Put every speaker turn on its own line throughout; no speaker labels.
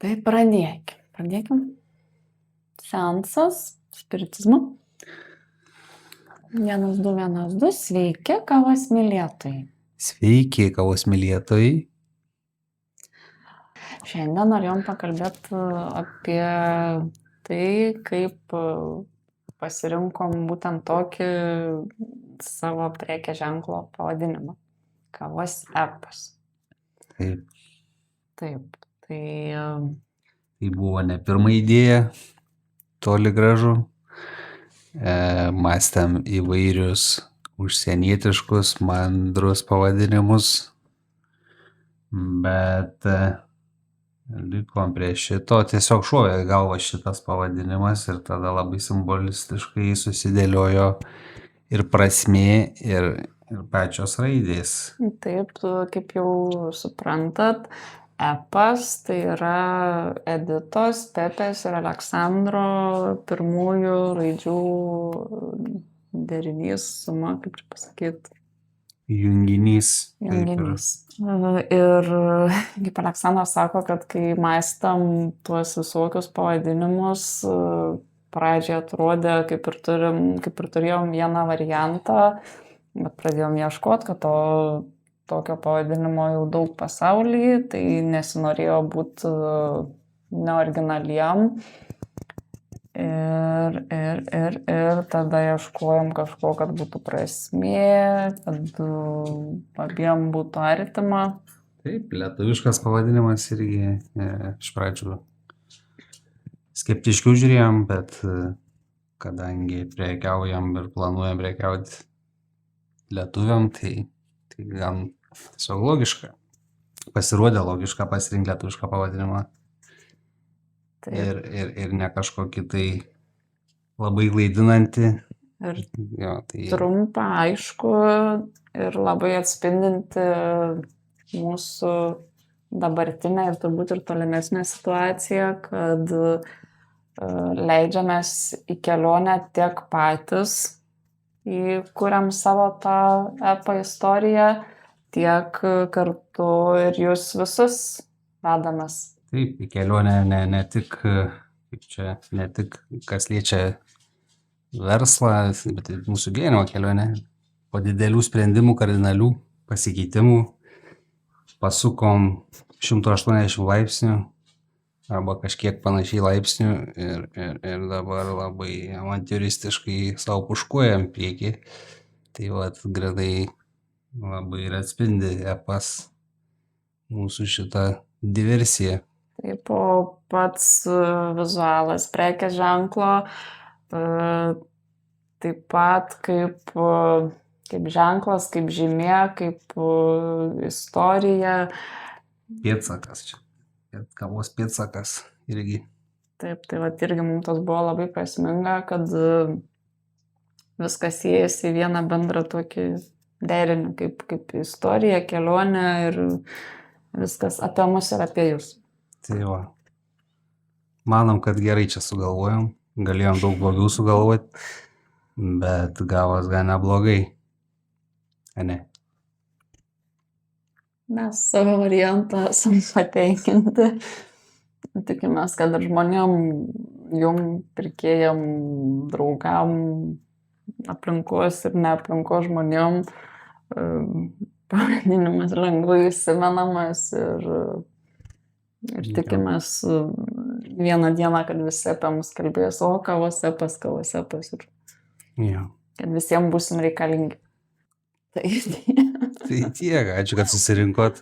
Tai pradėkim. Seansas, spiritizmo. 1, 2, 1, 2. Sveiki, kavos mylėtojai.
Sveiki, kavos mylėtojai.
Šiandien norėjom pakalbėti apie tai, kaip pasirinkom būtent tokį savo prekės ženklo pavadinimą. Kavos epas.
Taip,
Taip.
tai buvo ne pirma idėja, toli gražu. Mąstėm įvairius užsienietiškus, mandrus pavadinimus, bet likom prie šito, tiesiog šovė į galvą šitas pavadinimas ir tada labai simbolistiškai susidėliojo ir prasmė, ir pačios raidės.
Taip, kaip jau suprantat, epas tai yra Editos, Pepės ir Aleksandro pirmųjų raidžių derinys, suma, kaip čia pasakyti.
Junginys.
Junginys. Ir kaip Aleksandras sako, kad kai mąstam tuos visokius pavadinimus, pradžioje atrodė, kaip ir turėjom vieną variantą, bet pradėjom ieškoti, kad tokio pavadinimo jau daug pasaulyje, tai nesinorėjo būti neoriginaliem. Ir tada ieškojom kažko, kad būtų prasmė, kad abiem būtų artima.
Taip, lietuviškas pavadinimas irgi iš pradžių skeptiškiau žiūrėjom, bet kadangi prekiaujam ir planuojam prekiauti lietuviam, tai gan tiesiog logiška. Pasirodė logiška pasirinkti lietuvišką pavadinimą. Ir ne kažkokį tai labai klaidinantį.
Trumpa, aišku, ir labai atspindinti mūsų dabartinę ir turbūt ir tolimesnę situaciją, kad leidžiamės į kelionę tiek patys, įkuriam savo tą epą istoriją, tiek kartu ir jūs visus vedamės.
Taip, į kelionę ne tik kas liečia verslą, bet ir mūsų gyvenimo kelionę. Po didelių sprendimų, kardinalių pasikeitimų pasukom 180 laipsnių arba kažkiek panašiai laipsnių ir dabar labai avantiūristiškai savo puškuojam priekį. Tai vat gradai labai ir atspindi epas mūsų šitą diversiją.
Taip, o pats vizualas prekės ženklo taip pat kaip ženklas, kaip žymė, kaip istorija.
Pėdsakas čia. Kavos pėdsakas irgi.
Taip, tai vat irgi mums tas buvo labai prasminga, kad viskas siejasi į vieną bendrą tokį derinį, kaip istorija, kelionė ir viskas apie mus ir apie jūs.
Tai va. Manom, kad gerai čia sugalvojom. Galėjom daug blogiau sugalvoti, bet gavos gan neblogai. Ne?
Mes savo variantą esam patenkinti. Tikimės, kad ir žmonėm, jum, pirkėjam, draugam, aplinkos ir neaplinkos žmonėm pavadinimas lengvai įsimenamas ir tikimės vieną dieną, kad visi apie mus kalbės, o kavos epas ir kad visiems būsim reikalingi.
Tai tiek, ačiū, kad susirinkot.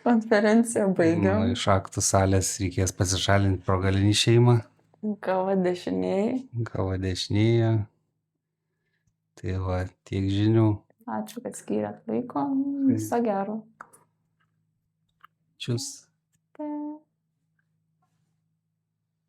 Konferenciją baigiam.
Iš aktų salės reikės pasišalinti pro galinį šeimą.
Kava
dešinėje. Tai va, tiek žinių.
Ačiū, kad skyrėt laiko. Viso gero.
Čius.